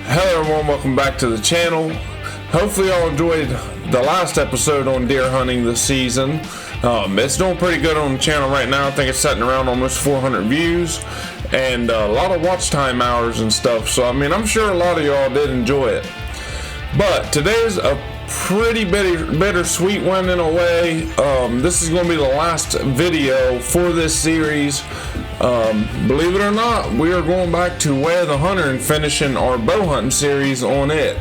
Hello everyone, welcome back to the channel. Hopefully y'all enjoyed the last episode on deer hunting this season. It's doing pretty good on the channel right now. I think it's sitting around almost 400 views and a lot of watch time hours and stuff. So I mean, I'm sure a lot of y'all did enjoy it. But today's a pretty bittersweet one in a way. This is going to be the last video for this series. Believe it or not, we are going back to Way of the Hunter and finishing our bow hunting series on it.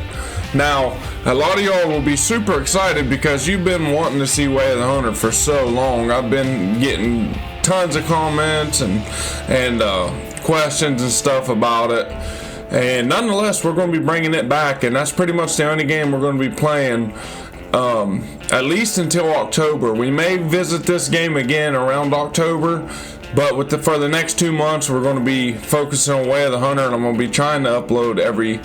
Now, a lot of y'all will be super excited because you've been wanting to see Way of the Hunter for so long. I've been getting tons of comments and questions and stuff about it. And nonetheless, we're going to be bringing it back, and that's pretty much the only game we're going to be playing at least until October. We may visit this game again around October, but for the next 2 months, we're going to be focusing on Way of the Hunter, and I'm going to be trying to upload every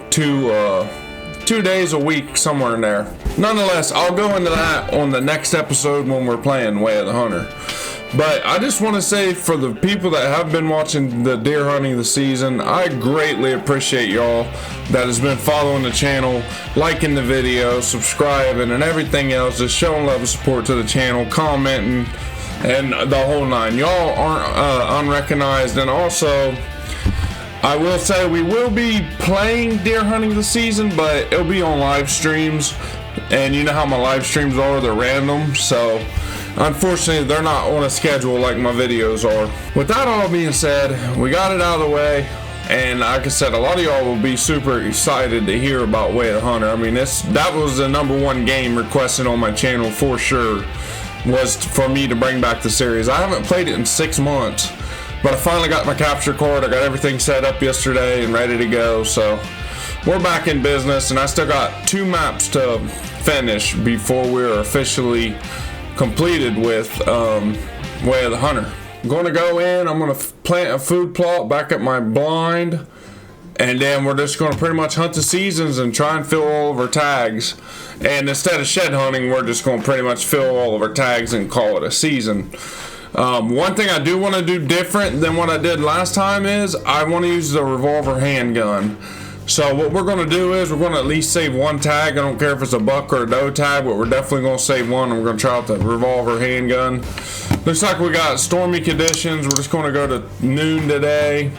two days a week, somewhere in there. Nonetheless, I'll go into that on the next episode when we're playing Way of the Hunter. But I just want to say, for the people that have been watching the deer hunting this season, I greatly appreciate y'all that has been following the channel, liking the video, subscribing, and everything else, just showing love and support to the channel, commenting, and the whole nine. Y'all aren't unrecognized. And also, I will say we will be playing deer hunting this season, but it'll be on live streams. And you know how my live streams are, they're random, so unfortunately, they're not on a schedule like my videos are. With that all being said, we got it out of the way, and like I said, a lot of y'all will be super excited to hear about Way of the Hunter. I mean, that was the #1 game requested on my channel for sure, was for me to bring back the series. I haven't played it in 6 months, but I finally got my capture card. I got everything set up yesterday and ready to go, so we're back in business, and I still got 2 maps to finish before we're officially completed with Way of the Hunter. I'm going to go in, I'm going to plant a food plot back at my blind, and then we're just going to pretty much hunt the seasons and try and fill all of our tags. And instead of shed hunting, we're just going to pretty much fill all of our tags and call it a season. One thing I do want to do different than what I did last time is I want to use the Revolver handgun. So what we're going to do is we're going to at least save 1 tag. I don't care if it's a buck or a doe tag, but we're definitely going to save 1, and we're going to try out the Revolver handgun. Looks like we got stormy conditions. We're just going to go to noon today,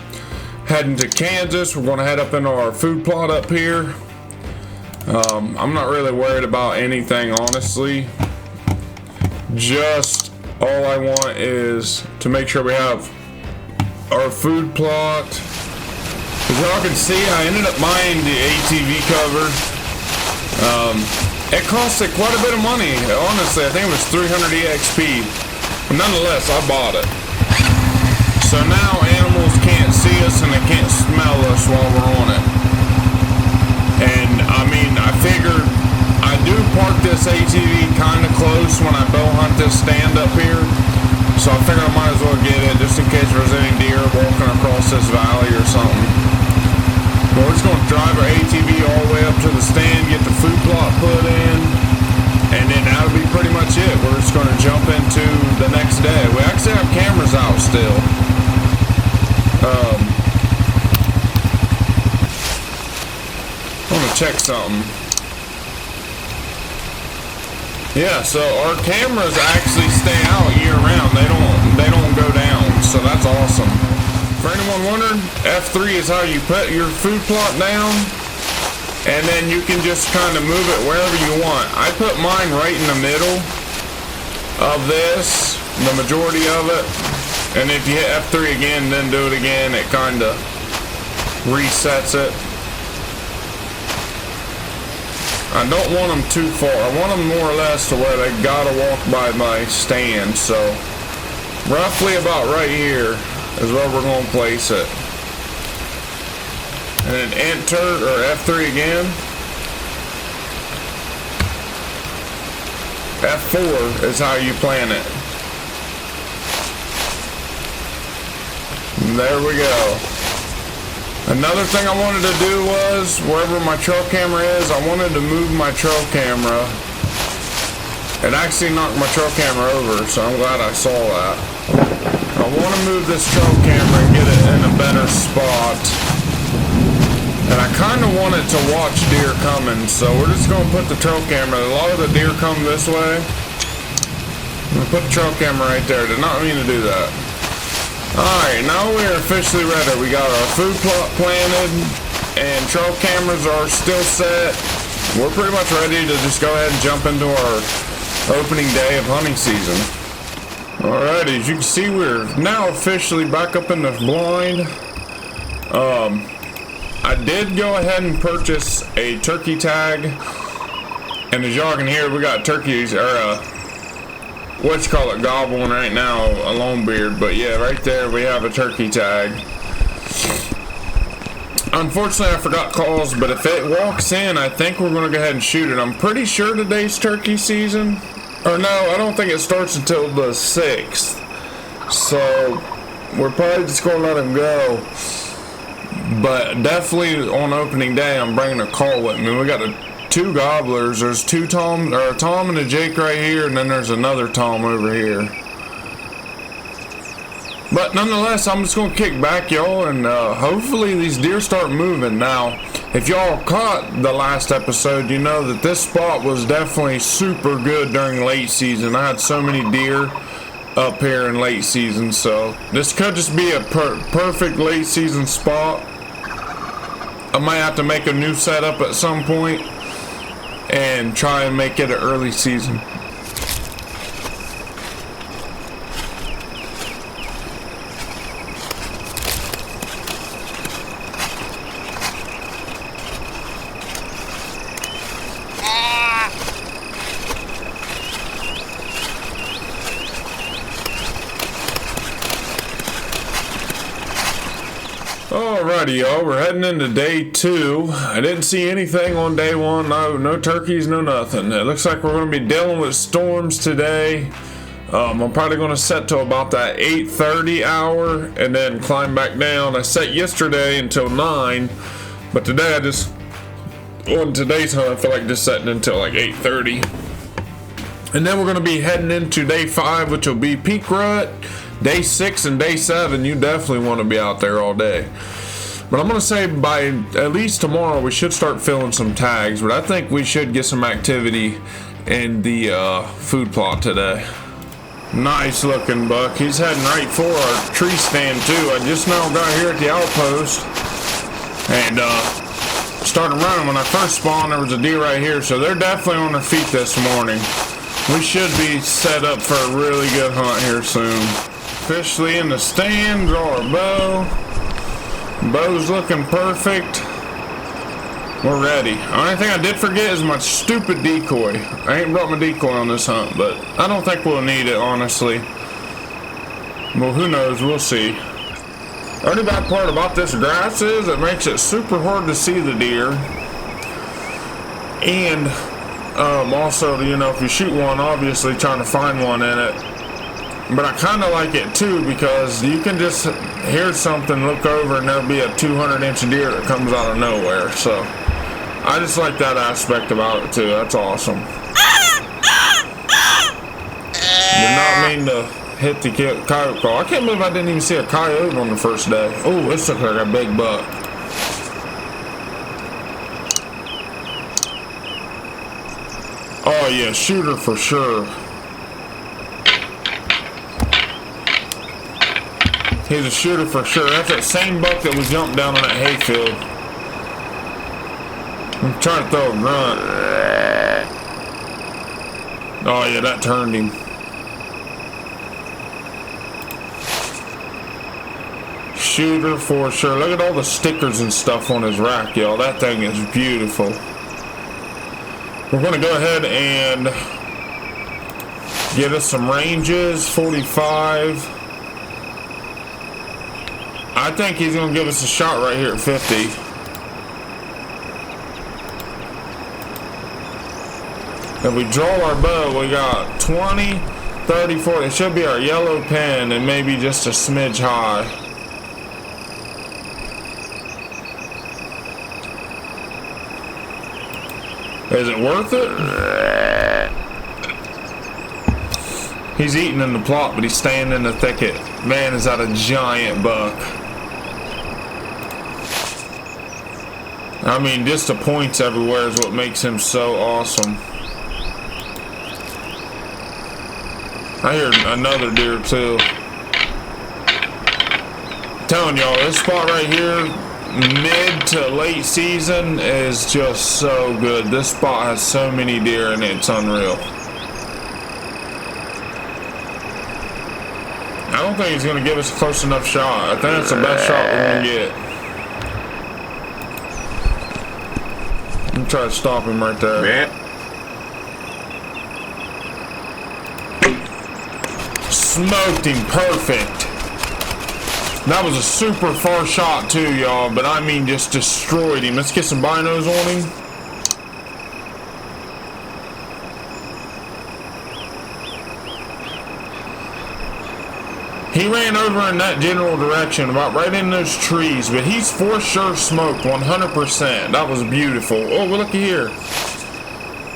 heading to Kansas. We're going to head up into our food plot up here. I'm not really worried about anything, honestly. Just all I want is to make sure we have our food plot. As y'all can see, I ended up buying the ATV cover. It costed quite a bit of money. Honestly, I think it was 300 EXP. But nonetheless, I bought it. So now animals can't see us and they can't smell us while we're on it. And I mean, I figured I do park this ATV kind of close when I bow hunt this stand up here. So I figured I might as well get it just in case there's any deer walking across this valley or something. But we're just going to drive our ATV all the way up to the stand, get the food plot put in, and then that'll be pretty much it. We're just going to jump into the next day. We actually have cameras out still. I want to check something. Yeah, so our cameras actually stay out year round. They don't go down, so that's awesome. For anyone wondering, F3 is how you put your food plot down, and then you can just kind of move it wherever you want. I put mine right in the middle of this, the majority of it, and if you hit F3 again, then do it again, it kind of resets it. I don't want them too far. I want them more or less to where they gotta walk by my stand, so roughly about right here is where we're going to place it. And then enter, or F3 again. F4 is how you plant it. And there we go. Another thing I wanted to do was, wherever my trail camera is, I wanted to move my trail camera. It actually knocked my trail camera over, so I'm glad I saw that. I want to move this trail camera and get it in a better spot. And I kind kind of wanted to watch deer coming, so we're just going to put the trail camera. A lot of the deer come this way. I'm going to put the trail camera right there. Did not mean to do that. Alright, now we're officially ready. We got our food plot planted, and trail cameras are still set. We're pretty much ready to just go ahead and jump into our opening day of hunting season. Alright, as you can see, we're now officially back up in the blind. I did go ahead and purchase a turkey tag, and as y'all can hear, we got turkeys, or gobbling right now, a lone beard, but yeah, right there we have a turkey tag. Unfortunately, I forgot calls, but if it walks in, I think we're going to go ahead and shoot it. I'm pretty sure today's turkey season, or no, I don't think it starts until the 6th, so we're probably just going to let him go. But definitely on opening day, I'm bringing a call with me. We got two gobblers. There's two Tom, or a Tom and a Jake right here, and then there's another Tom over here. But nonetheless, I'm just gonna kick back, y'all, and hopefully these deer start moving. Now, if y'all caught the last episode, you know that this spot was definitely super good during late season. I had so many deer up here in late season, so this could just be a perfect late season spot. I might have to make a new setup at some point and try and make it an early season. Alrighty, y'all, we're heading into day 2. I didn't see anything on day 1. No turkeys, no nothing. It looks like we're going to be dealing with storms today. I'm probably going to set to about that 8:30 hour and then climb back down. I set yesterday until 9, but today on today's hunt, I feel like just setting until like 8:30. And then we're going to be heading into day 5, which will be peak rut. Day 6 and day 7, you definitely want to be out there all day. But I'm going to say by at least tomorrow, we should start filling some tags. But I think we should get some activity in the food plot today. Nice looking buck. He's heading right for our tree stand too. I just now got here at the outpost and started running. When I first spawned, there was a deer right here. So they're definitely on their feet this morning. We should be set up for a really good hunt here soon. Officially in the stand, draw our bow. Bow's looking perfect. We're ready. The only thing I did forget is my stupid decoy. I ain't brought my decoy on this hunt, but I don't think we'll need it, honestly. Well, who knows? We'll see. The only bad part about this grass is it makes it super hard to see the deer. And also, you know, if you shoot one, obviously trying to find one in it. But I kind of like it too because you can just hear something, look over, and there'll be a 200-inch deer that comes out of nowhere. So I just like that aspect about it too. That's awesome. Did not mean to hit the coyote call. I can't believe I didn't even see a coyote on the first day. Oh, this looks like a big buck. Oh yeah, shooter for sure. He's a shooter for sure. That's that same buck that was jumping down on that hayfield. I'm trying to throw a grunt. Oh yeah, that turned him. Shooter for sure. Look at all the stickers and stuff on his rack, y'all. That thing is beautiful. We're going to go ahead and get us some ranges. 45. I think he's going to give us a shot right here at 50. If we draw our bow, we got 20, 30, 40. It should be our yellow pin and maybe just a smidge high. Is it worth it? He's eating in the plot, but he's staying in the thicket. Man, is that a giant buck. I mean, just the points everywhere is what makes him so awesome. I hear another deer too. I'm telling y'all, this spot right here, mid to late season, is just so good. This spot has so many deer in it, it's unreal. I don't think he's going to give us a close enough shot. I think that's the best shot we're going to get. I'm going to try to stop him right there. Yeah. Smoked him perfect. That was a super far shot too, y'all, but I mean just destroyed him. Let's get some binos on him. He ran over in that general direction, about right in those trees, but he's for sure smoked 100%. That was beautiful. Oh, well, looky here.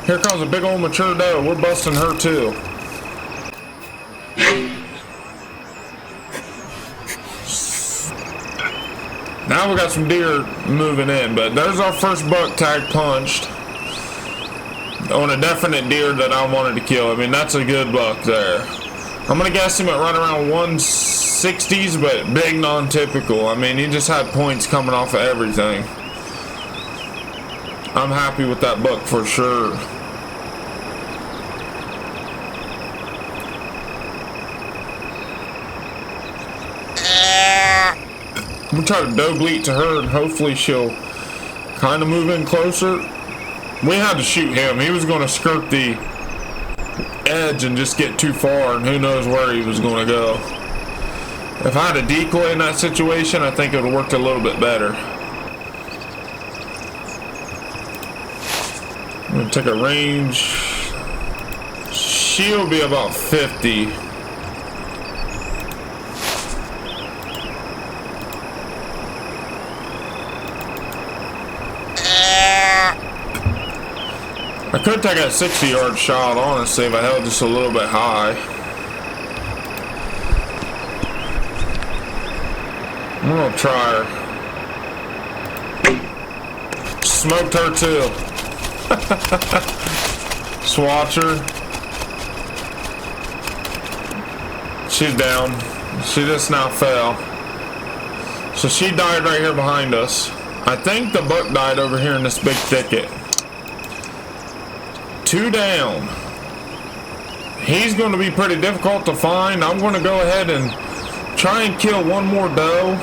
Here comes a big old mature doe. We're busting her too. Now we got some deer moving in, but there's our first buck tag punched on a definite deer that I wanted to kill. I mean, that's a good buck there. I'm gonna guess him at right around 160s, but big non-typical. I mean, he just had points coming off of everything. I'm happy with that buck for sure. I'm gonna try to doe bleat to her, and hopefully she'll kind of move in closer. We had to shoot him. He was going to skirt the edge and just get too far, and who knows where he was going to go. If I had a decoy in that situation, I think it would have worked a little bit better. I'm going to take a range. She'll be about 50. I could take a 60-yard shot, honestly, if I held just a little bit high. I'm gonna try her. Smoked her too. Swatch her. She's down. She just now fell. So she died right here behind us. I think the buck died over here in this big thicket. 2 down. He's going to be pretty difficult to find. I'm going to go ahead and try and kill one more doe,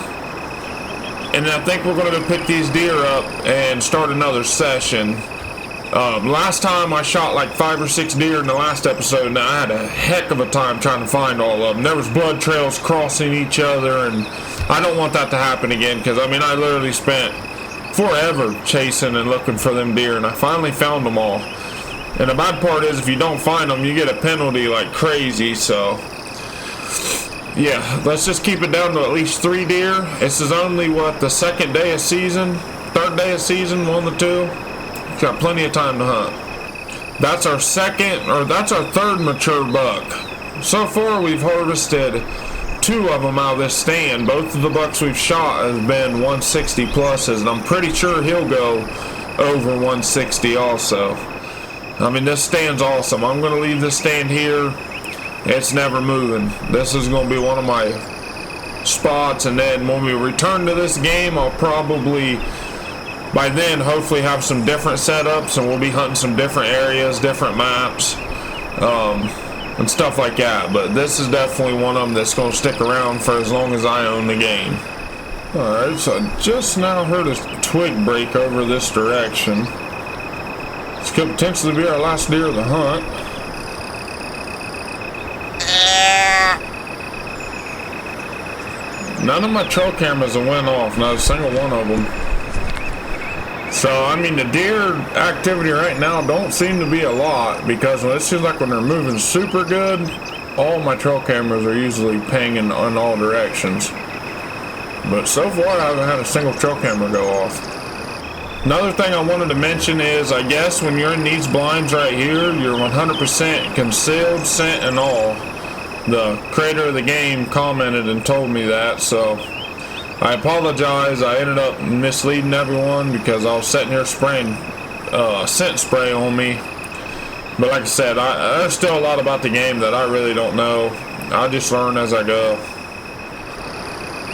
and I think we're going to go pick these deer up and start another session. Last time I shot like 5 or 6 deer in the last episode, and I had a heck of a time trying to find all of them. There was blood trails crossing each other, and I don't want that to happen again, because I mean I literally spent forever chasing and looking for them deer, and I finally found them all. And the bad part is, if you don't find them, you get a penalty like crazy. So yeah, let's just keep it down to at least 3 deer. This is only, what, the 2nd day of season? 3rd day of season, one of the two. Got plenty of time to hunt. That's our 3rd mature buck. So far we've harvested 2 of them out of this stand. Both of the bucks we've shot have been 160 pluses, and I'm pretty sure he'll go over 160 also. I mean, this stand's awesome. I'm going to leave this stand here. It's never moving. This is going to be one of my spots, and then when we return to this game, I'll probably, by then, hopefully have some different setups, and we'll be hunting some different areas, different maps, and stuff like that. But this is definitely one of them that's going to stick around for as long as I own the game. Alright, so I just now heard a twig break over this direction. This could potentially be our last deer of the hunt. None of my trail cameras have went off, not a single one of them. So, I mean, the deer activity right now don't seem to be a lot, because it seems like when they're moving super good, all my trail cameras are usually pinging in all directions. But so far, I haven't had a single trail camera go off. Another thing I wanted to mention is, I guess when you're in these blinds right here, you're 100% concealed, scent, and all. The creator of the game commented and told me that, so I apologize. I ended up misleading everyone because I was sitting here spraying scent spray on me. But like I said, there's still a lot about the game that I really don't know. I just learn as I go.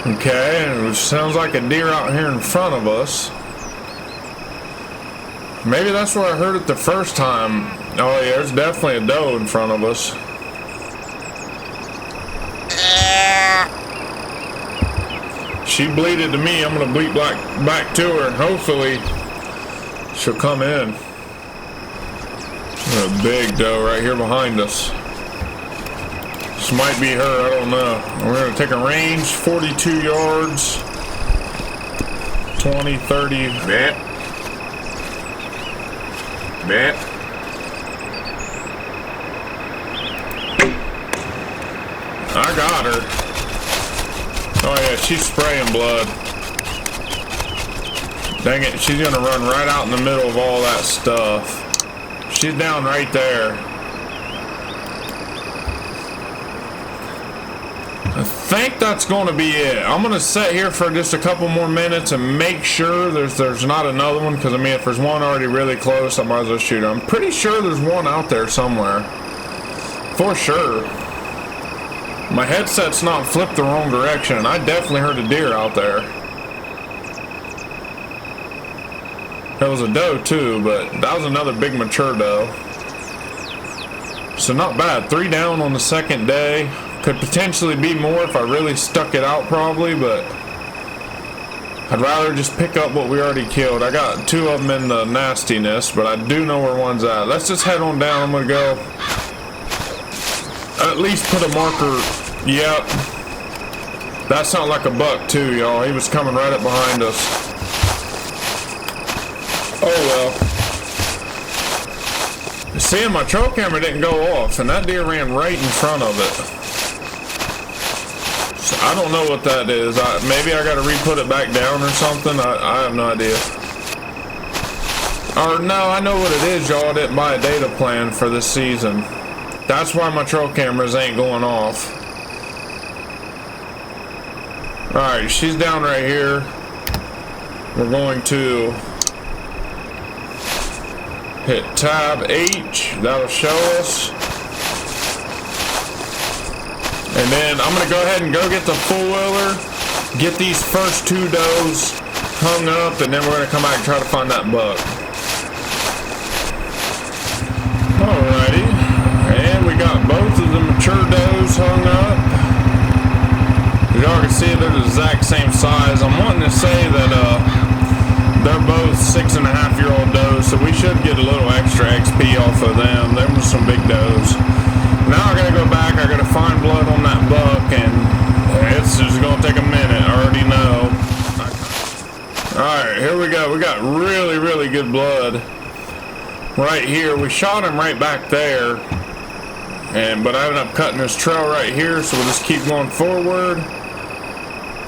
Okay, it sounds like a deer out here in front of us. Maybe that's where I heard it the first time. Oh yeah, there's definitely a doe in front of us. She bleated to me. I'm gonna bleat back to her, and hopefully she'll come in. A big doe right here behind us. This might be her, I don't know. We're gonna take a range, 42 yards, 20, 30. Bet. I got her. Oh yeah, she's spraying blood. Dang it, she's gonna run right out in the middle of all that stuff. She's down right there. I think that's going to be it. I'm going to sit here for just a couple more minutes and make sure there's not another one, because I mean, if there's one already really close, I might as well shoot her. I'm pretty sure there's one out there somewhere. For sure. My headset's not flipped the wrong direction, and I definitely heard a deer out there. That was a doe too, but that was another big mature doe. So not bad. 3 down on the second day. Could potentially be more if I really stuck it out probably, but I'd rather just pick up what we already killed. I got 2 of them in the nastiness, but I do know where one's at. Let's just head on down. I'm gonna go at least put a marker. Yep. That sounded like a buck too, y'all. He was coming right up behind us. Oh well. See, my trail camera didn't go off, and that deer ran right in front of it. So I don't know what that is. Maybe I gotta re-put it back down or something. I have no idea. Or no, I know what it is, y'all. I didn't buy a data plan for this season. That's why my trail cameras ain't going off. Alright, she's down right here. We're going to hit tab H. That'll show us. And then I'm going to go ahead and go get the four-wheeler, get these first 2 does hung up, and then we're going to come back and try to find that buck. Alrighty. And we got both of the mature does hung up. Y'all can see they're the exact same size. I'm wanting to say that they're both 6.5-year-old does, so we should get a little extra XP off of them. There were some big does. Now I gotta go back. I gotta find blood on that buck, and it's just gonna take a minute. I already know. Alright, here we go. We got really, really good blood right here. We shot him right back there, but I ended up cutting this trail right here, so we'll just keep going forward.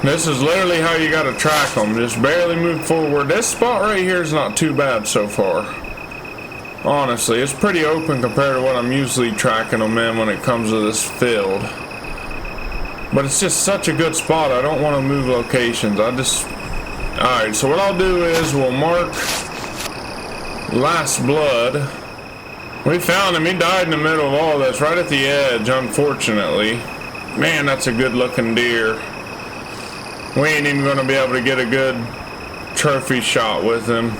This is literally how you gotta track them. Just barely move forward. This spot right here is not too bad so far. Honestly, it's pretty open compared to what I'm usually tracking them in when it comes to this field. But it's just such a good spot. I don't want to move locations. Alright, so what I'll do is we'll mark last blood. We found him. He died in the middle of all this, right at the edge, unfortunately. Man, that's a good looking deer. We ain't even going to be able to get a good trophy shot with him.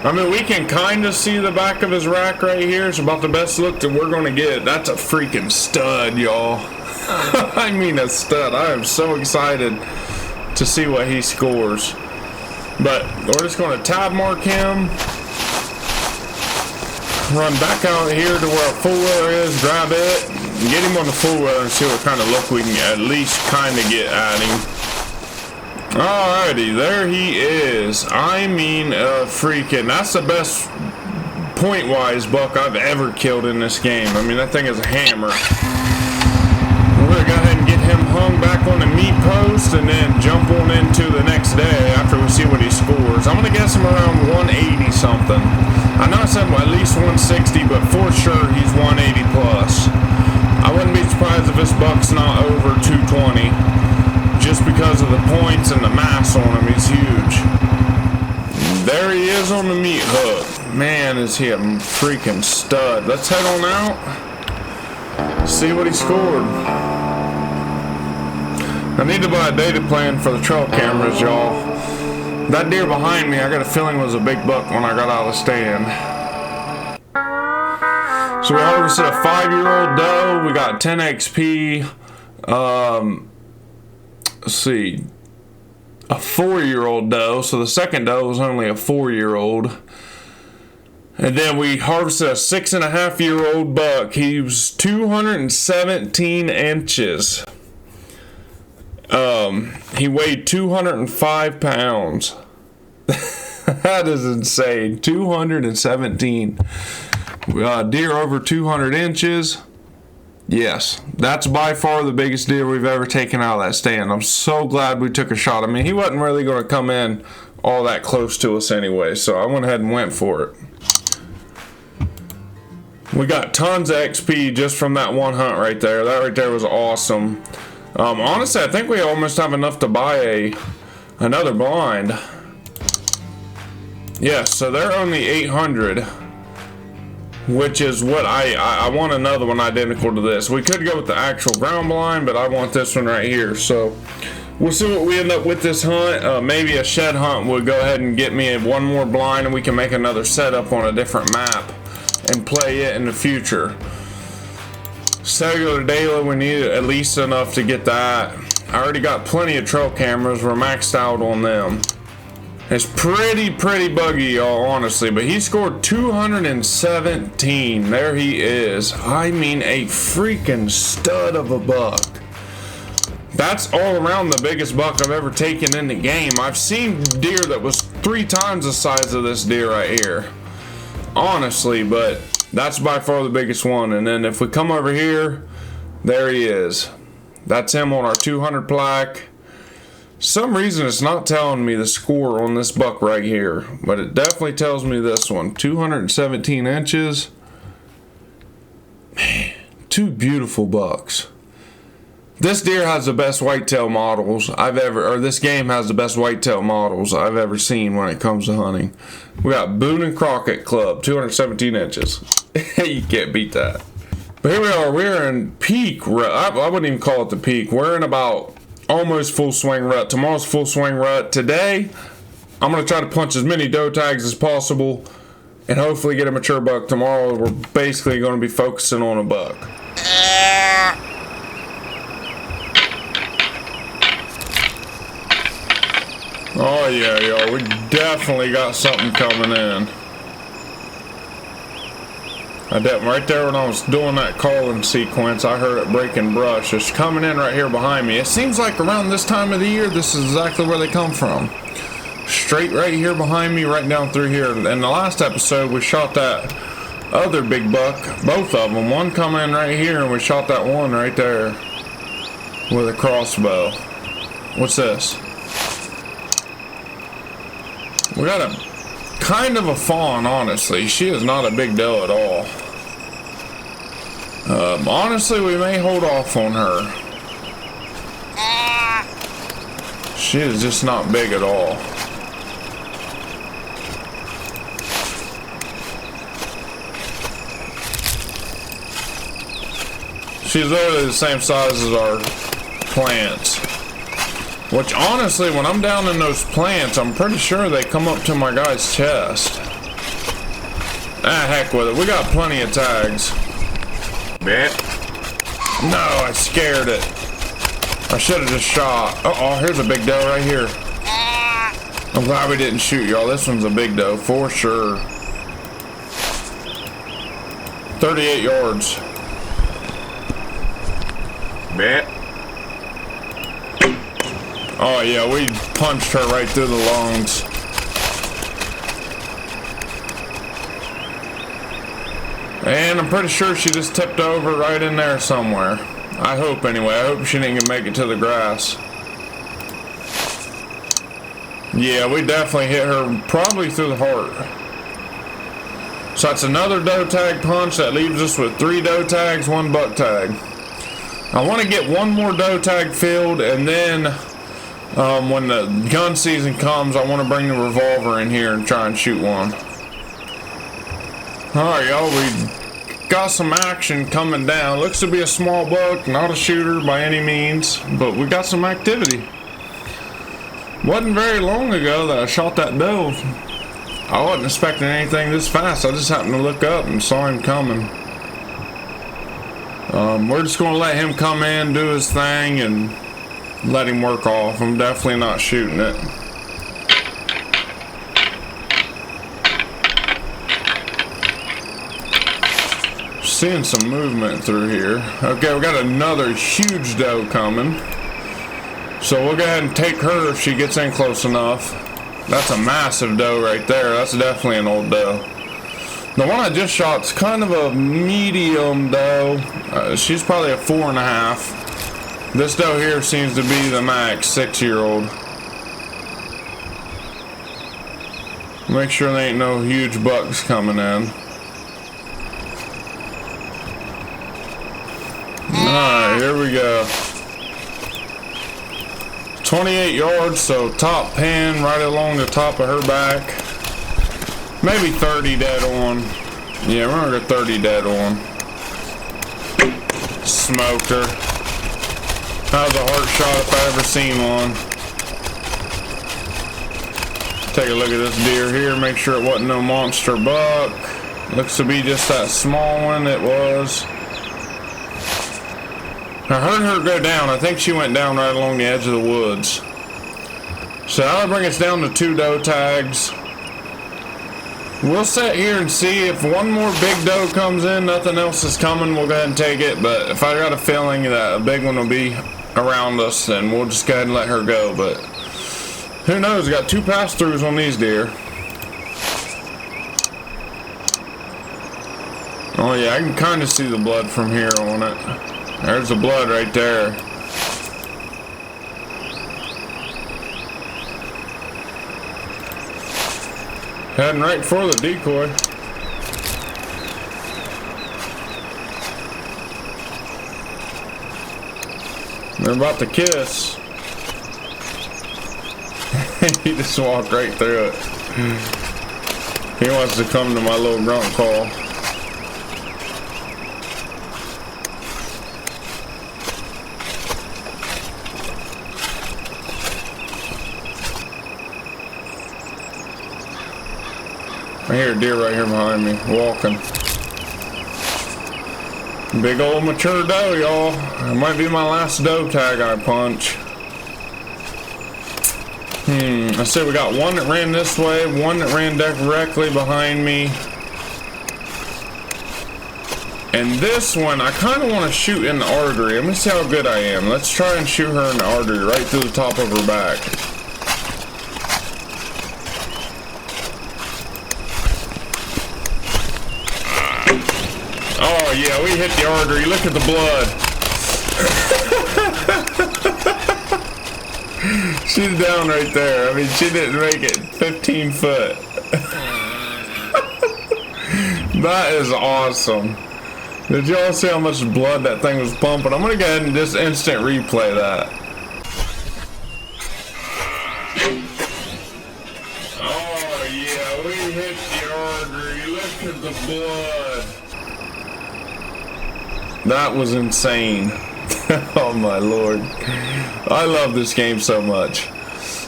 I mean, we can kind of see the back of his rack right here. It's about the best look that we're going to get. That's a freaking stud, y'all. I mean a stud. I am so excited to see what he scores. But we're just going to tab mark him. Run back out here to where a four-wheeler is. Grab it. Get him on the four-wheeler and see what kind of look we can at least kind of get at him. Alrighty, there he is. I mean, freaking, that's the best point-wise buck I've ever killed in this game. I mean, that thing is a hammer. We're gonna go ahead and get him hung back on the meat post and then jump on into the next day after we see what he scores. I'm gonna guess him around 180 something. I know I said at least 160, but for sure he's 180 plus. I wouldn't be surprised if this buck's not over 220. Just because because of the points and the mass on him. He's huge. There he is on the meat hook. Man, is he a freaking stud. Let's head on out. See what he scored. I need to buy a data plan for the trail cameras, y'all. That deer behind me, I got a feeling was a big buck when I got out of the stand. So we harvested a 5-year-old doe. We got 10 XP. Let's see. A 4-year-old doe. So the second doe was only a 4-year-old. And then we harvested a 6.5-year-old buck. He was 217 inches. He weighed 205 pounds. That is insane. 217. Deer over 200 inches. Yes, that's by far the biggest deer we've ever taken out of that stand. I'm so glad we took a shot. I mean, he wasn't really going to come in all that close to us anyway, so I went ahead and went for it. We got tons of XP just from that one hunt right there. That right there was awesome. Honestly, I think we almost have enough to buy another blind. Yes, so they're only 800, which is what I want another one identical to this. We could go with the actual ground blind, but I want this one right here. So we'll see what we end up with this hunt. Maybe a shed hunt would go ahead and get me one more blind, and we can make another setup on a different map and play it in the future. Cellular data, we need at least enough to get that. I already got plenty of trail cameras. We're maxed out on them. It's pretty buggy, y'all, honestly, but he scored 217. There he is. I mean, a freaking stud of a buck. That's all around the biggest buck I've ever taken in the game. I've seen deer that was 3 times the size of this deer right here, honestly, but that's by far the biggest one. And then if we come over here, there he is. That's him on our 200 plaque. Some reason it's not telling me the score on this buck right here, but it definitely tells me this one. 217 inches. Man, 2 beautiful bucks. This deer has the best whitetail models this game has the best whitetail models I've ever seen when it comes to hunting. We got Boone and Crockett Club, 217 inches. You can't beat that. But here we are, we're in peak rut. I wouldn't even call it the peak. We're in about almost full swing rut. Tomorrow's full swing rut. Today, I'm going to try to punch as many doe tags as possible and hopefully get a mature buck. Tomorrow, we're basically going to be focusing on a buck. Oh yeah, y'all, we definitely got something coming in. Right there when I was doing that calling sequence, I heard it breaking brush. It's coming in right here behind me. It seems like around this time of the year, this is exactly where they come from. Straight right here behind me, right down through here. In the last episode, we shot that other big buck, both of them. One come in right here, and we shot that one right there with a crossbow. What's this? We got a kind of a fawn, honestly. She is not a big doe at all. Honestly, we may hold off on her. She is just not big at all. She's literally the same size as our plants. Which, honestly, when I'm down in those plants, I'm pretty sure they come up to my guy's chest. Heck with it. We got plenty of tags. Bet. No, I scared it. I should have just shot. Uh-oh, here's a big doe right here. I'm glad we didn't shoot, y'all. This one's a big doe, for sure. 38 yards. Bet. Oh yeah, we punched her right through the lungs. And I'm pretty sure she just tipped over right in there somewhere. I hope anyway. I hope she didn't make it to the grass. Yeah, we definitely hit her probably through the heart. So that's another doe tag punch. That leaves us with 3 doe tags, 1 buck tag. I want to get one more doe tag filled, and then When the gun season comes, I want to bring the revolver in here and try and shoot one. Alright, y'all, we got some action coming down. Looks to be a small buck, not a shooter by any means, but we got some activity. Wasn't very long ago that I shot that doe. I wasn't expecting anything this fast. I just happened to look up and saw him coming. We're just going to let him come in, do his thing, and let him work off. I'm definitely not shooting it. Seeing some movement through here. Okay, we got another huge doe coming. So we'll go ahead and take her if she gets in close enough. That's a massive doe right there. That's definitely an old doe. The one I just shot's kind of a medium doe. She's probably a 4.5. This doe here seems to be the max 6-year-old. Make sure there ain't no huge bucks coming in. Alright, here we go. 28 yards, so top pin right along the top of her back. Maybe 30 dead on. Yeah, we're gonna go 30 dead on. Smoked her. That was a heart shot if I ever seen one. Take a look at this deer here, make sure it wasn't no monster buck. Looks to be just that small one. It was. I heard her go down. I think she went down right along the edge of the woods. So that'll bring us down to 2 doe tags. We'll sit here and see if one more big doe comes in, nothing else is coming, we'll go ahead and take it. But if I got a feeling that a big one will be around us, then we'll just go ahead and let her go. But who knows, got 2 pass-throughs on these deer. Oh yeah, I can kind of see the blood from here on it. There's the blood right there. Heading right for the decoy. They're about to kiss. He just walked right through it. He wants to come to my little grunt call. I hear a deer right here behind me, walking. Big old mature doe, y'all. It might be my last doe tag I punch. I said we got one that ran this way, one that ran directly behind me. And this one, I kind of want to shoot in the artery. Let me see how good I am. Let's try and shoot her in the artery, right through the top of her back. Oh yeah, we hit the artery. Look at the blood. She's down right there. I mean, she didn't make it 15 foot. That is awesome. Did y'all see how much blood that thing was pumping? I'm gonna go ahead and just instant replay that. Oh yeah, we hit the artery. Look at the blood. That was insane. Oh my lord. I love this game so much.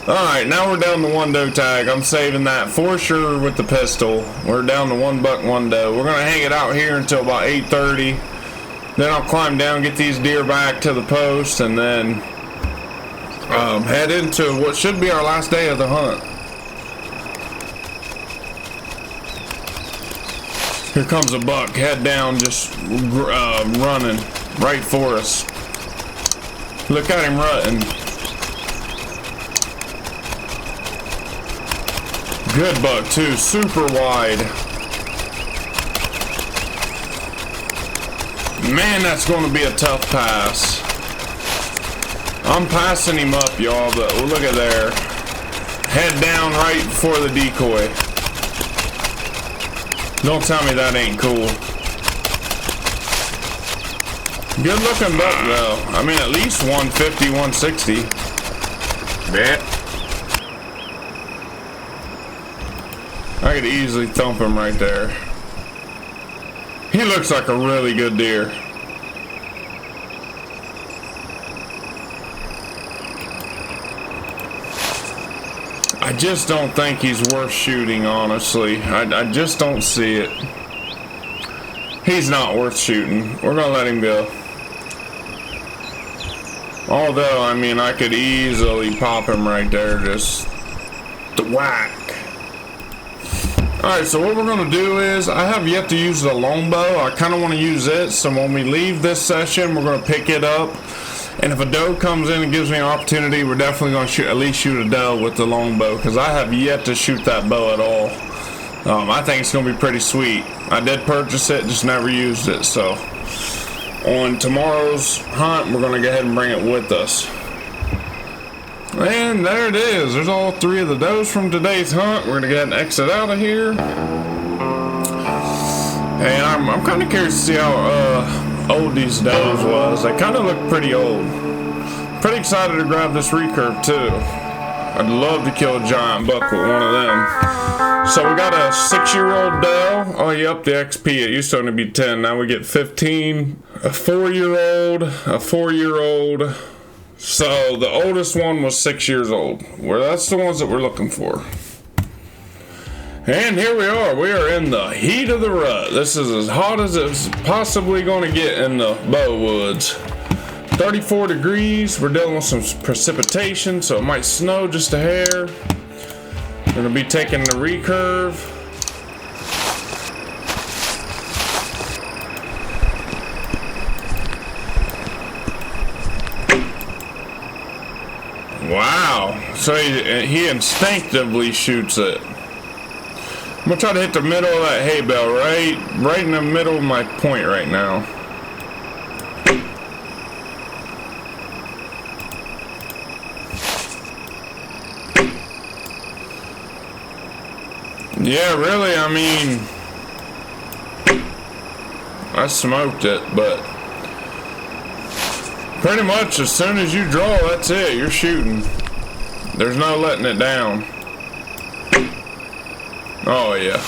Alright, now we're down to 1 doe tag. I'm saving that for sure with the pistol. We're down to 1 buck, 1 doe. We're going to hang it out here until about 8:30. Then I'll climb down, get these deer back to the post, and then head into what should be our last day of the hunt. Here comes a buck, head down, just running right for us. Look at him rutting. Good buck too, super wide. Man, that's going to be a tough pass. I'm passing him up, y'all, but look at there. Head down right for the decoy. Don't tell me that ain't cool. Good looking buck though. I mean, at least 150, 160. Bet. I could easily thump him right there. He looks like a really good deer. I just don't think he's worth shooting, honestly. I just don't see it. He's not worth shooting. We're gonna let him go. Although, I mean, I could easily pop him right there, just whack. Alright, so what we're going to do is, I have yet to use the longbow. I kind of want to use it, so when we leave this session, we're going to pick it up. And if a doe comes in and gives me an opportunity, we're definitely going to at least shoot a doe with the longbow, because I have yet to shoot that bow at all. I think it's going to be pretty sweet. I did purchase it, just never used it, so on tomorrow's hunt, we're going to go ahead and bring it with us. And there it is. There's all three of the does from today's hunt. We're going to go ahead and exit out of here. And I'm kind of curious to see how old these does was. They kind of look pretty old. Pretty excited to grab this recurve too. I'd love to kill a giant buck with one of them. So we got a 6-year-old doe. Oh, yep, the XP. It used to only be 10. Now we get 15. A 4-year-old. A 4-year-old. So the oldest one was 6 years old. Well, that's the ones that we're looking for. And here we are. We are in the heat of the rut. This is as hot as it's possibly going to get in the bow woods. 34 degrees. We're dealing with some precipitation, so it might snow just a hair. We're going to be taking the recurve. Wow. So he instinctively shoots it. I'm going to try to hit the middle of that hay bale, right in the middle of my point right now. Yeah, really, I mean, I smoked it, but pretty much as soon as you draw, that's it, you're shooting. There's no letting it down. Oh yeah.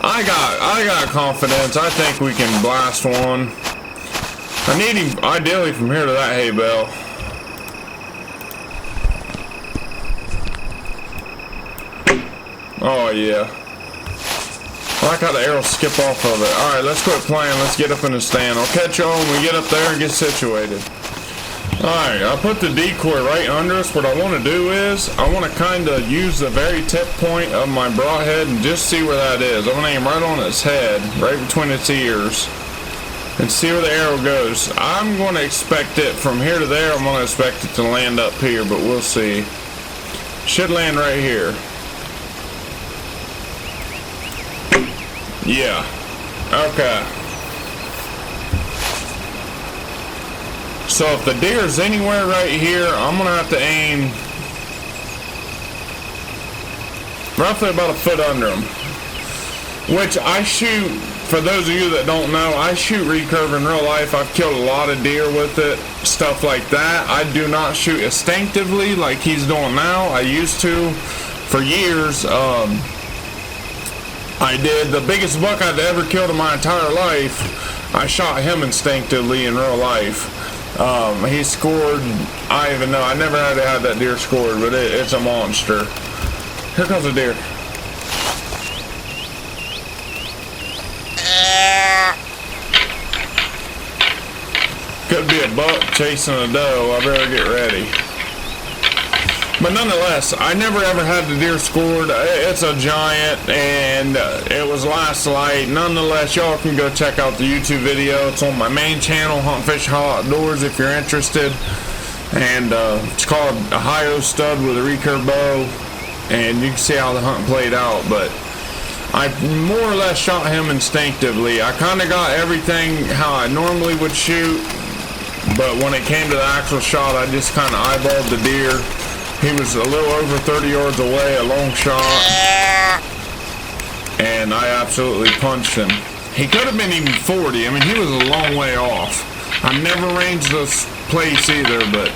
I got confidence. I think we can blast one. I need him ideally from here to that hay bale. Oh yeah. I like how the arrows skip off of it. Alright, let's quit playing. Let's get up in the stand. I'll catch y'all when we get up there and get situated. Alright, I put the decoy right under us. What I want to do is, I want to kind of use the very tip point of my broadhead and just see where that is. I'm going to aim right on its head, right between its ears, and see where the arrow goes. I'm going to expect it from here to there. I'm going to expect it to land up here, but we'll see. Should land right here. Yeah. Okay. So if the deer is anywhere right here, I'm going to have to aim roughly about a foot under him. Which I shoot, for those of you that don't know, I shoot recurve in real life. I've killed a lot of deer with it, stuff like that. I do not shoot instinctively like he's doing now. I used to for years. I did. The biggest buck I'd ever killed in my entire life, I shot him instinctively in real life. He scored, I even know, I never had to have that deer scored, but it's a monster. Here comes a deer. Could be a buck chasing a doe. I better get ready. But nonetheless, I never ever had the deer scored. It's a giant, and it was last light. Nonetheless, y'all can go check out the YouTube video. It's on my main channel, Hunt Fish Haul Outdoors, if you're interested. And it's called Ohio Stud with a recurve bow, and you can see how the hunt played out. But I more or less shot him instinctively. I kind of got everything how I normally would shoot, but when it came to the actual shot, I just kind of eyeballed the deer. He was a little over 30 yards away, a long shot, and I absolutely punched him. He could have been even 40. I mean, he was a long way off. I never ranged this place either, but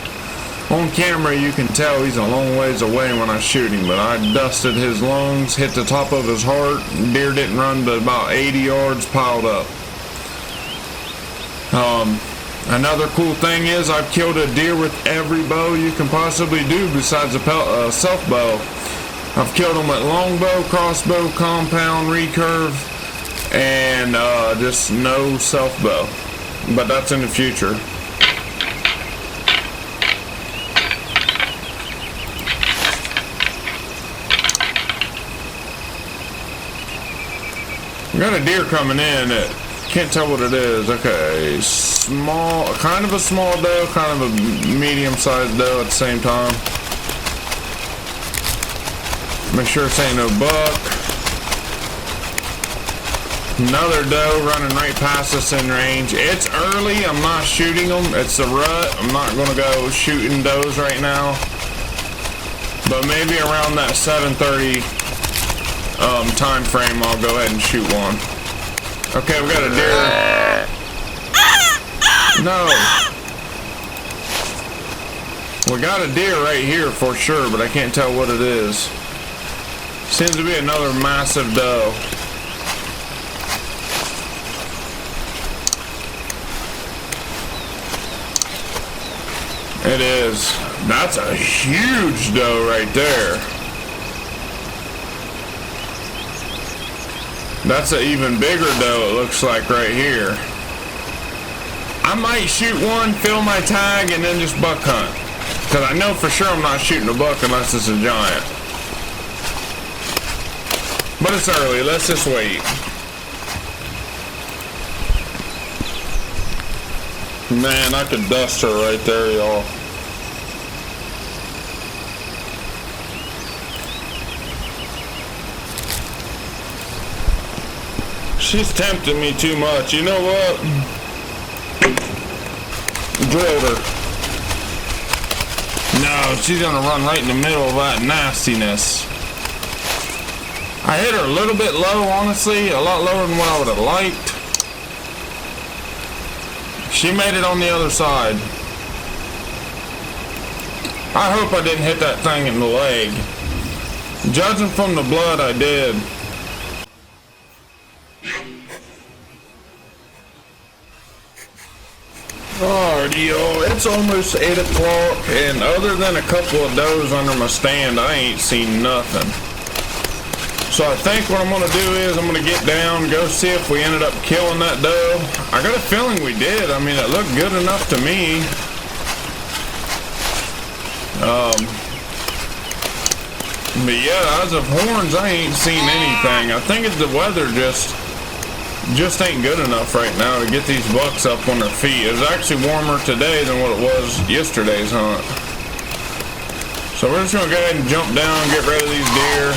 On camera you can tell he's a long ways away when I shoot him, but I dusted his lungs, hit the top of his heart. Deer didn't run but about 80 yards, piled up. Another cool thing is I've killed a deer with every bow you can possibly do besides a self bow. I've killed them with longbow, crossbow, compound, recurve, and just no self bow. But that's in the future. We got a deer coming in that can't tell what it is. Okay, small, kind of a small doe, kind of a medium-sized doe at the same time. Make sure this ain't no buck. Another doe running right past us in range. It's early, I'm not shooting them. It's a rut. I'm not gonna go shooting does right now. But maybe around that 7:30 time frame, I'll go ahead and shoot one. Okay, we got a deer. No. We got a deer right here for sure, but I can't tell what it is. Seems to be another massive doe. It is. That's a huge doe right there. That's an even bigger doe, it looks like, right here. I might shoot one, fill my tag, and then just buck hunt. Because I know for sure I'm not shooting a buck unless it's a giant. But it's early, let's just wait. Man, I could dust her right there, y'all. She's tempting me too much. You know what? Drilled her. No, she's gonna run right in the middle of that nastiness. I hit her a little bit low, honestly. A lot lower than what I would have liked. She made it on the other side. I hope I didn't hit that thing in the leg. Judging from the blood, I did. Alrighty, y'all, it's almost 8 o'clock, and other than a couple of does under my stand, I ain't seen nothing. So I think what I'm going to do is I'm going to get down, go see if we ended up killing that doe. I got a feeling we did. I mean, it looked good enough to me. But yeah, as of horns, I ain't seen anything. I think it's the weather just ain't good enough right now to get these bucks up on their feet. It was actually warmer today than what it was yesterday's hunt. So we're just gonna go ahead and jump down and get rid of these deer.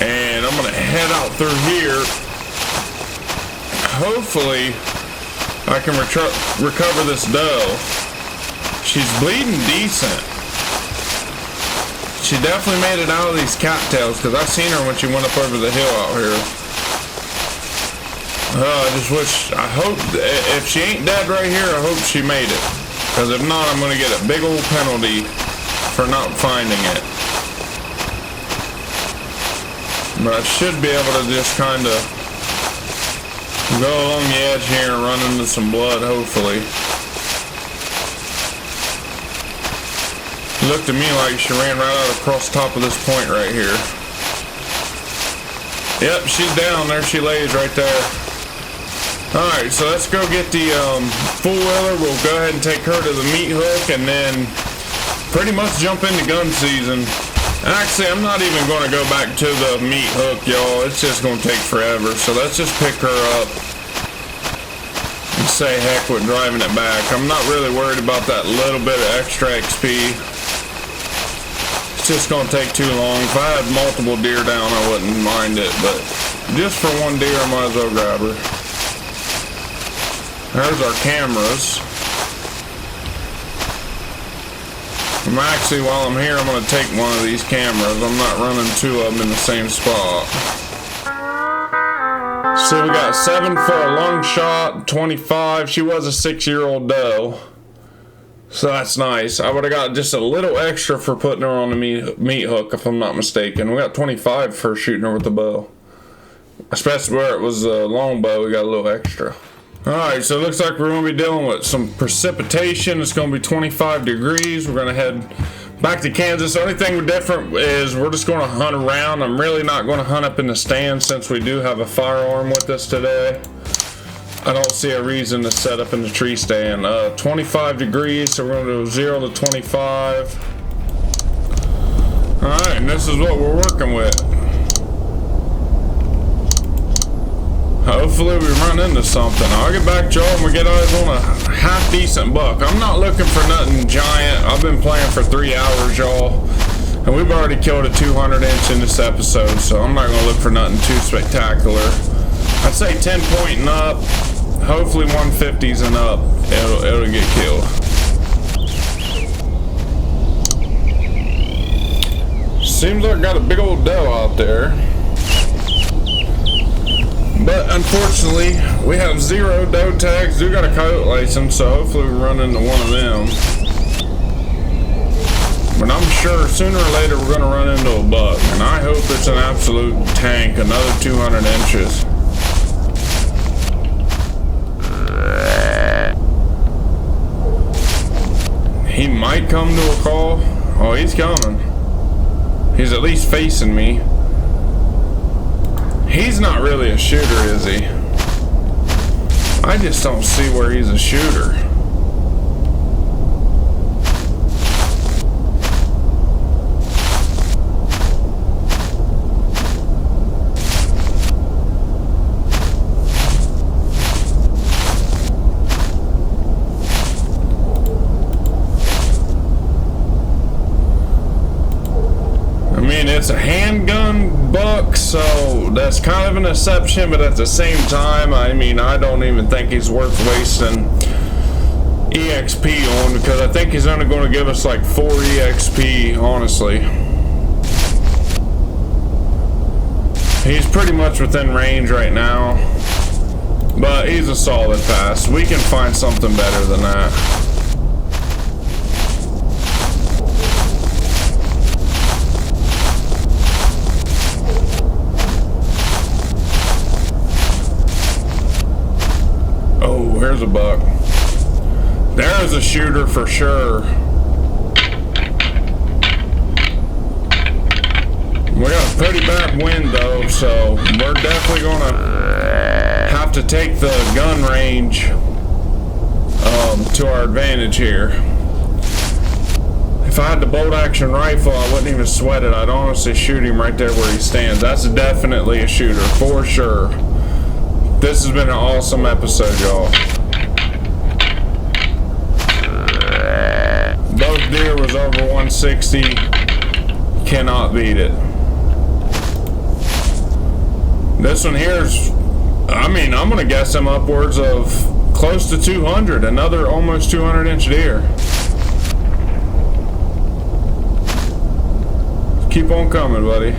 And I'm gonna head out through here. Hopefully I can recover this doe. She's bleeding decent. She definitely made it out of these cattails because I seen her when she went up over the hill out here. I just wish, I hope, if she ain't dead right here, I hope she made it. Because if not, I'm going to get a big old penalty for not finding it. But I should be able to just kind of go along the edge here and run into some blood, hopefully. Looked to me like she ran right out across the top of this point right here. Yep, she's down there. She lays right there. Alright, so let's go get the four-wheeler. We'll go ahead and take her to the meat hook and then pretty much jump into gun season. Actually, I'm not even going to go back to the meat hook, y'all. It's just going to take forever. So let's just pick her up and say heck with driving it back. I'm not really worried about that little bit of extra XP. It's just gonna take too long. If I had multiple deer down, I wouldn't mind it, but just for one deer, I might as well grab her. There's our cameras. Actually, while I'm here, I'm gonna take one of these cameras. I'm not running two of them in the same spot. So we got 7 for a long shot, 25. She was a 6-year-old doe. So that's nice. I would have got just a little extra for putting her on the meat hook, if I'm not mistaken. We got 25 for shooting her with the bow. Especially where it was a long bow, we got a little extra. Alright, so it looks like we're going to be dealing with some precipitation. It's going to be 25 degrees. We're going to head back to Kansas. The only thing we're different is we're just going to hunt around. I'm really not going to hunt up in the stand since we do have a firearm with us today. I don't see a reason to set up in the tree stand. 25 degrees, so we're going to do 0 to 25. Alright, and this is what we're working with. Hopefully we run into something. I'll get back to y'all when we get eyes on a half decent buck. I'm not looking for nothing giant. I've been playing for 3 hours, y'all. And we've already killed a 200 inch in this episode, so I'm not going to look for nothing too spectacular. I'd say 10 point and up. Hopefully 150s and up, it'll get killed. Seems like I got a big old doe out there. But unfortunately, we have 0 doe tags. Do got a coyote license, so hopefully we run into one of them. But I'm sure sooner or later we're going to run into a buck. And I hope it's an absolute tank, another 200 inches. He might come to a call. Oh, he's coming. He's at least facing me. He's not really a shooter, is he? I just don't see where he's a shooter. It's a handgun buck, so that's kind of an exception, but at the same time, I mean, I don't even think he's worth wasting EXP on, because I think he's only going to give us like 4 EXP, honestly. He's pretty much within range right now, but he's a solid pass. We can find something better than that. Here's a buck. There's a shooter for sure. We got a pretty bad wind though, so we're definitely gonna have to take the gun range to our advantage here. If I had the bolt action rifle, I wouldn't even sweat it. I'd honestly shoot him right there where he stands. That's definitely a shooter for sure. This has been an awesome episode, y'all. Both deer was over 160. Cannot beat it. This one here's, I mean, I'm gonna guess him upwards of close to 200. Another almost 200 inch deer. Keep on coming, buddy.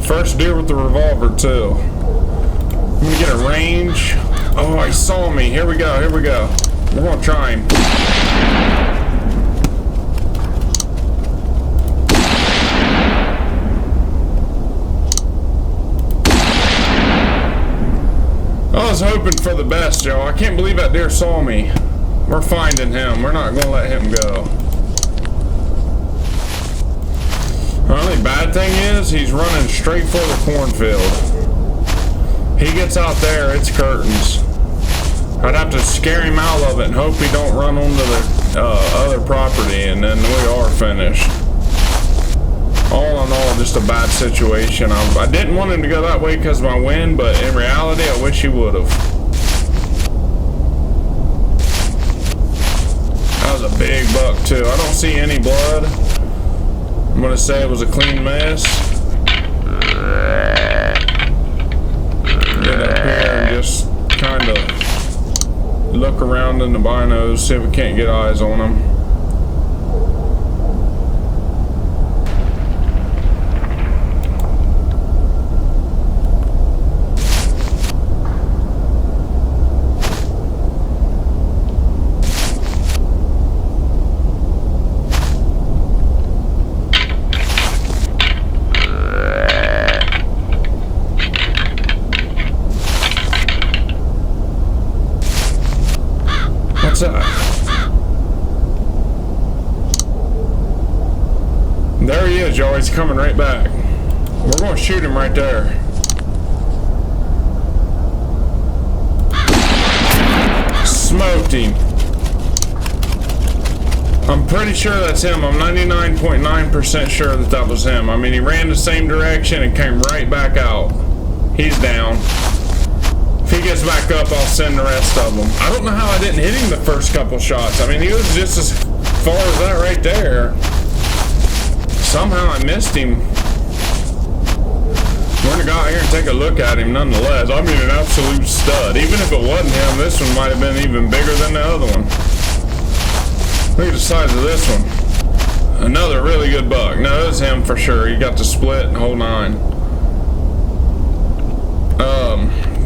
First deer with the revolver too. I'm gonna get a range. Oh, he saw me. Here we go, here we go. We're gonna try him. I was hoping for the best, Joe. I can't believe that deer saw me. We're finding him. We're not gonna let him go. The only bad thing is he's running straight for the cornfield. He gets out there, it's curtains. I'd have to scare him out of it and hope he don't run onto the other property, and then we are finished. All in all, just a bad situation. I didn't want him to go that way because of my wind, but in reality, I wish he would have. That was a big buck too. I don't see any blood. I'm gonna say it was a clean mess. Get up here and just kind of look around in the binos, see if we can't get eyes on him. What's that? There he is, y'all. He's coming right back. We're going to shoot him right there. Smoked him. I'm pretty sure that's him. I'm 99.9% sure that that was him. I mean, he ran the same direction and came right back out. He's down. If he gets back up, I'll send the rest of them. I don't know how I didn't hit him the first couple shots. I mean, he was just as far as that right there. Somehow I missed him. We're gonna go out here and take a look at him nonetheless. I mean, an absolute stud. Even if it wasn't him, this one might have been even bigger than the other one. Look at the size of this one. Another really good buck. No, it was him for sure. He got the split and whole nine.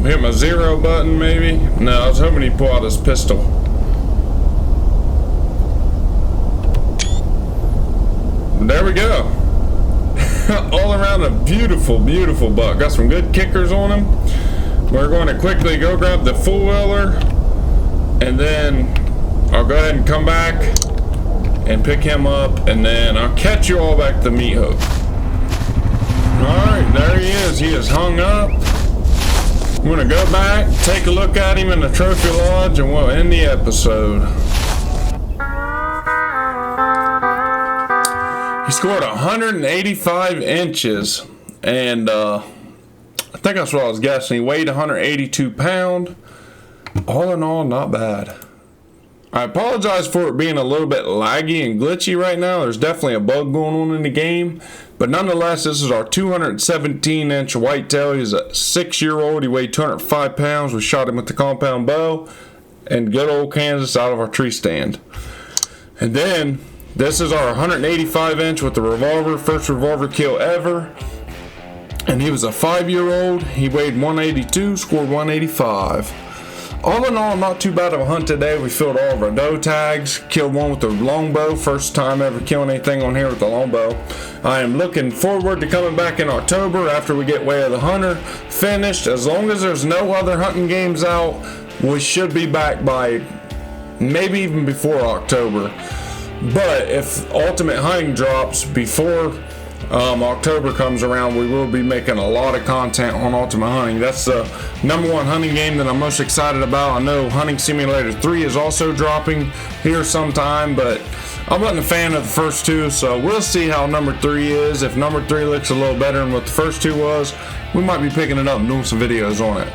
Hit my 0 button maybe. No, I was hoping he'd pull out his pistol. There we go. All around a beautiful, beautiful buck. Got some good kickers on him. We're going to quickly go grab the four-wheeler, and then I'll go ahead and come back and pick him up, and then I'll catch you all back to the meat hook. Alright, there he is. He is hung up. I'm going to go back, take a look at him in the trophy lodge, and we'll end the episode. He scored 185 inches, and I think that's what I was guessing. He weighed 182 pounds. All in all, not bad. I apologize for it being a little bit laggy and glitchy right now. There's definitely a bug going on in the game. But nonetheless, this is our 217-inch whitetail. He's a 6-year-old. He weighed 205 pounds. We shot him with the compound bow and good old Kansas out of our tree stand. And then this is our 185-inch with the Revolver. First Revolver kill ever. And he was a 5-year-old. He weighed 182, scored 185. All in all, not too bad of a hunt today. We filled all of our doe tags, killed one with the longbow. First time ever killing anything on here with the longbow. I am looking forward to coming back in October after we get Way of the Hunter finished. As long as there's no other hunting games out, we should be back by maybe even before October. But if Ultimate Hunting drops before October comes around, we will be making a lot of content on Ultimate Hunting. That's the #1 hunting game that I'm most excited about. I know Hunting Simulator 3 is also dropping here sometime, but I wasn't a fan of the first two, so we'll see how number 3 is. If number 3 looks a little better than what the first two was, we might be picking it up and doing some videos on it.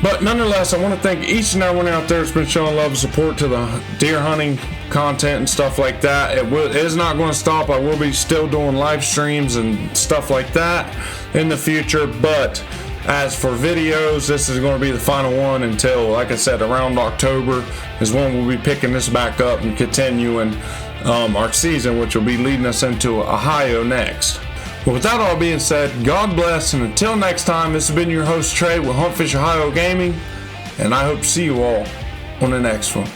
But nonetheless, I want to thank each and everyone out there that's been showing love and support to the deer hunting content and stuff like that. It is not going to stop. I will be still doing live streams and stuff like that in the future. But as for videos, this is going to be the final one until, like I said, around October is when we'll be picking this back up and continuing our season, which will be leading us into Ohio next. Well, with that all being said, God bless, and until next time, this has been your host Trey with Huntfish Ohio Gaming, and I hope to see you all on the next one.